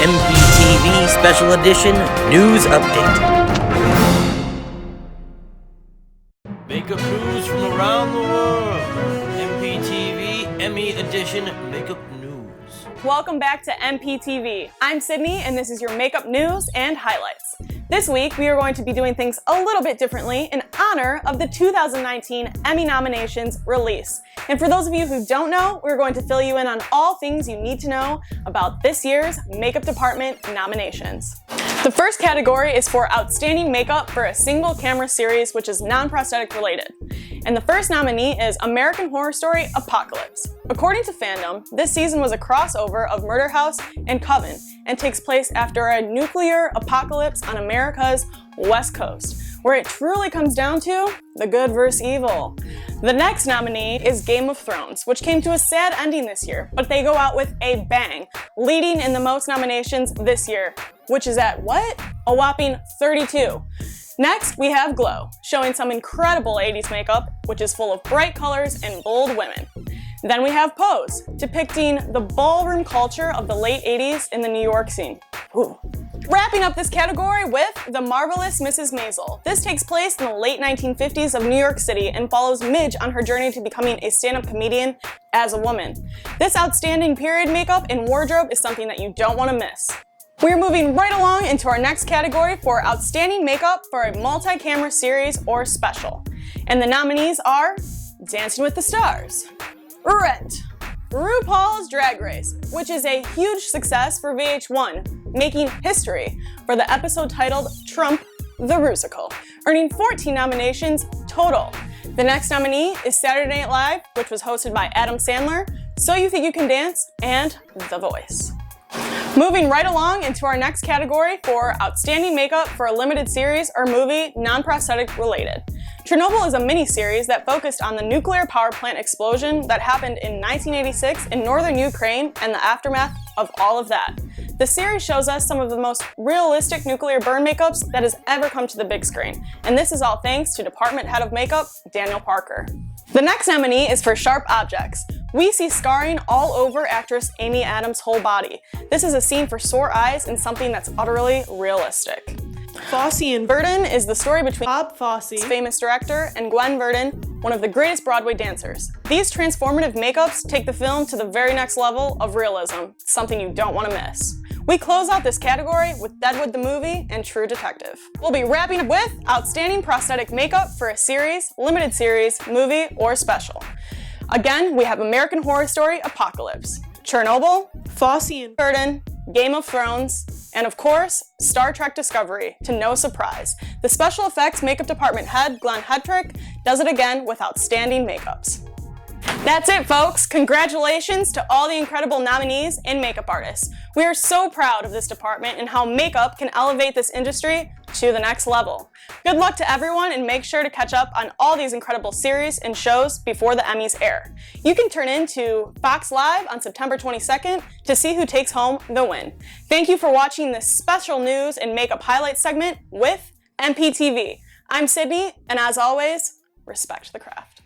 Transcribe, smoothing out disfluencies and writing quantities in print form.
MPTV Special Edition News Update. Makeup news from around the world. MPTV Emmy Edition Makeup News. Welcome back to MPTV. I'm Sydney, and this is your makeup news and highlights. This week, we are going to be doing things a little bit differently in honor of the 2019 Emmy nominations release. And for those of you who don't know, we're going to fill you in on all things you need to know about this year's makeup department nominations. The first category is for Outstanding Makeup for a Single Camera Series, which is non-prosthetic related. And the first nominee is American Horror Story Apocalypse. According to fandom, this season was a crossover of Murder House and Coven and takes place after a nuclear apocalypse on America's West Coast, where it truly comes down to the good versus evil. The next nominee is Game of Thrones, which came to a sad ending this year, but they go out with a bang, leading in the most nominations this year, which is at what? A whopping 32. Next, we have Glow, showing some incredible 80s makeup, which is full of bright colors and bold women. Then we have Pose, depicting the ballroom culture of the late 80s in the New York scene. Ooh. Wrapping up this category with The Marvelous Mrs. Maisel. This takes place in the late 1950s of New York City and follows Midge on her journey to becoming a stand-up comedian as a woman. This outstanding period makeup and wardrobe is something that you don't want to miss. We're moving right along into our next category for Outstanding Makeup for a Multi-Camera Series or Special. And the nominees are Dancing with the Stars, Rent, RuPaul's Drag Race, which is a huge success for VH1, making history for the episode titled Trump the Rusical, earning 14 nominations total. The next nominee is Saturday Night Live, which was hosted by Adam Sandler, So You Think You Can Dance, and The Voice. Moving right along into our next category for Outstanding Makeup for a Limited Series or Movie Non-Prosthetic Related. Chernobyl is a mini-series that focused on the nuclear power plant explosion that happened in 1986 in northern Ukraine and the aftermath of all of that. The series shows us some of the most realistic nuclear burn makeups that has ever come to the big screen, and this is all thanks to Department Head of Makeup, Daniel Parker. The next nominee is for Sharp Objects. We see scarring all over actress Amy Adams' whole body. This is a scene for sore eyes and something that's utterly realistic. Fosse and Verdon is the story between Bob Fosse's famous director and Gwen Verdon, one of the greatest Broadway dancers. These transformative makeups take the film to the very next level of realism, something you don't want to miss. We close out this category with Deadwood the Movie and True Detective. We'll be wrapping up with Outstanding Prosthetic Makeup for a Series, Limited Series, Movie, or Special. Again, we have American Horror Story Apocalypse, Chernobyl, Fosse and Verdon, Game of Thrones, and of course, Star Trek Discovery, to no surprise. The special effects makeup department head, Glenn Hedrick, does it again with outstanding makeups. That's it, folks. Congratulations to all the incredible nominees and makeup artists. We are so proud of this department and how makeup can elevate this industry to the next level. Good luck to everyone, and make sure to catch up on all these incredible series and shows before the Emmys air. You can turn in to Fox Live on September 22nd to see who takes home the win. Thank you for watching this special news and makeup highlight segment with MPTV. I'm Sydney, and as always, respect the craft.